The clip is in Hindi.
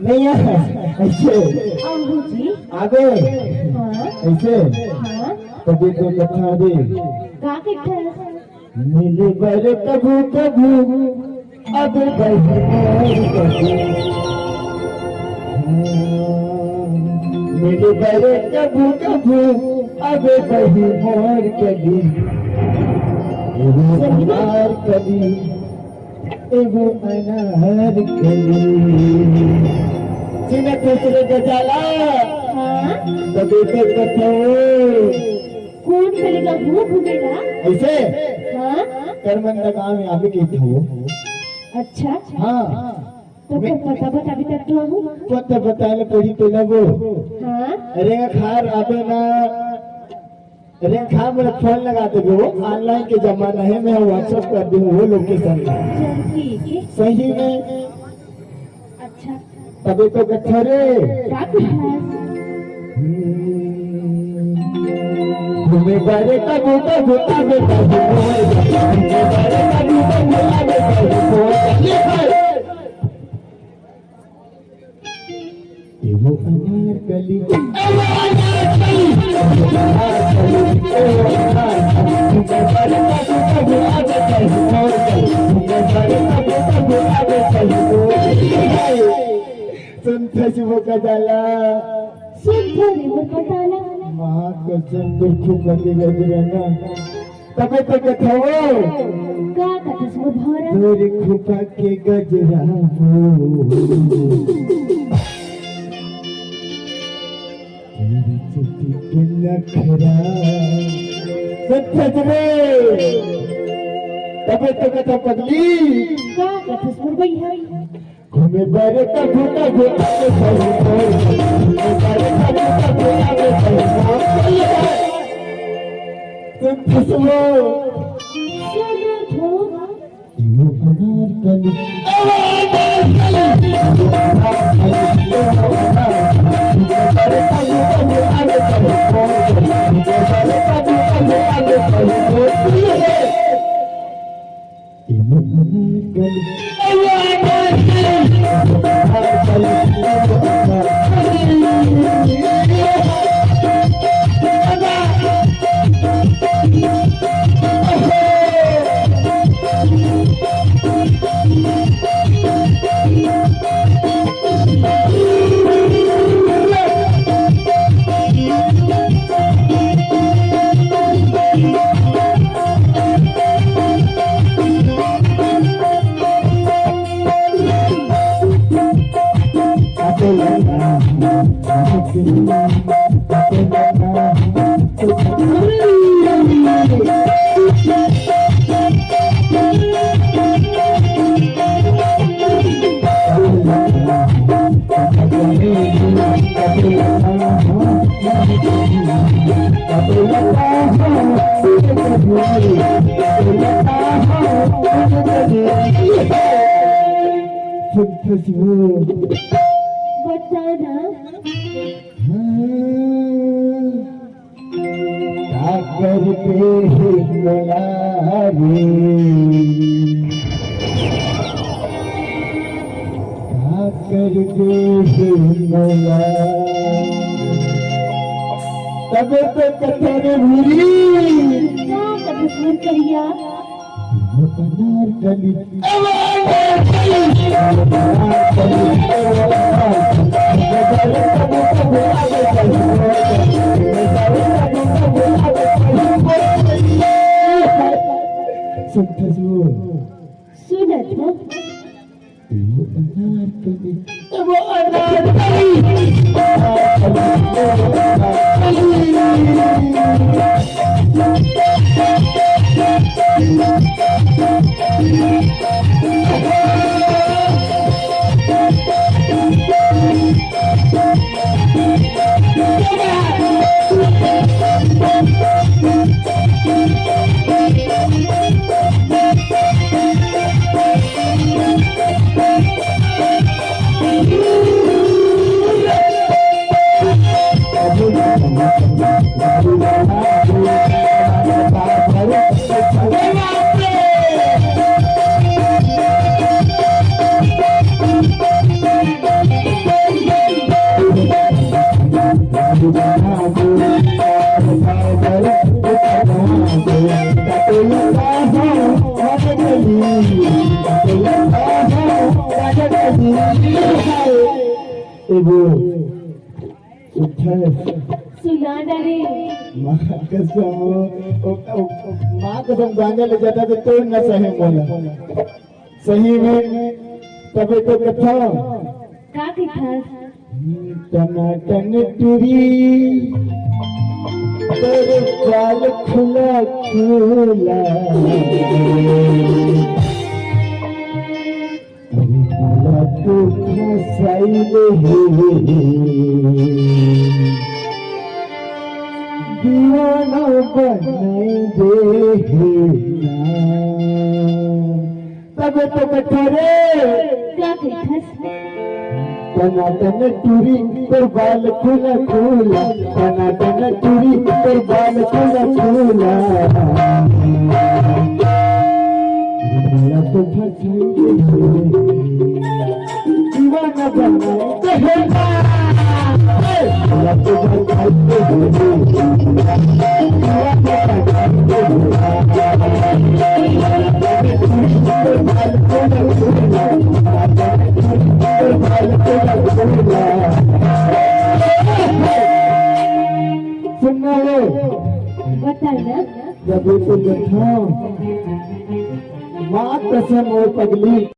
नहीं है ऐसे आगे ऐसे कभी तो कथा दे मिले बर कभू कभू अब मिले बर कभू कभू अब बही मोर कभी मार कभी एगो अनार कली सिने दूसरे गजाला कभी तो कथो कौन करेगा वो घूमेगा ऐसे हाँ कर्मन लगाम में आगे की थी वो अच्छा हाँ तो फिर पता बता भी तक तो हूँ पता बताने पड़ी तो ना वो हाँ अरे खार आबे ना अरे खा मेरा फोन लगा दे वो ऑनलाइन के जमाना है मैं व्हाट्सएप कर दूँ वो लोकेशन चल ठीक है सही में अच्छा तभी तो कथा रे क्या कुछ है तुम्हें बड़े कबू कबू आगे कबू तुम्हें बड़े कबू कबू आगे कबू ये वो अनार कली संतोष वो कदाला सुंदर वो बताना माँ कसम दुख बंदी गजरना तबे तो कथा हो का कथस वो भरा तेरे खुपा के गजरा हो तेरी चिट्ठी के नखरा सच रे तबे तो कथा पगली का कथस वो भैया घूमे बारे कभू कभू आगे चलो घूमे बारे कभू कभू आगे चलो तुम खुशबू सुनो थो वो अनार कली बताना करते हैं गुलाबी करते हैं तब तो कथन भूरी क्या कथस वो करिया अनार कली सुनत हो वो अनार सुना डरे माँ कसम गांजा ले जाता तो तोड़ न सहे बोला सही में तबे तो कथा का था टनाटन टूरी तेरे बाल खुला खुला तू फसाई दीवाना बनाई दे तब तो कठोरे का था टनाटन टूरी पर बाल खुला खुला टनाटन टूरी पर बाल खुला खुला मेरा तो फसाई दीवाना बनाई दे मेरा तो फसाई सुनना लो बताना जब तो बैठा माँ कसम वो पगली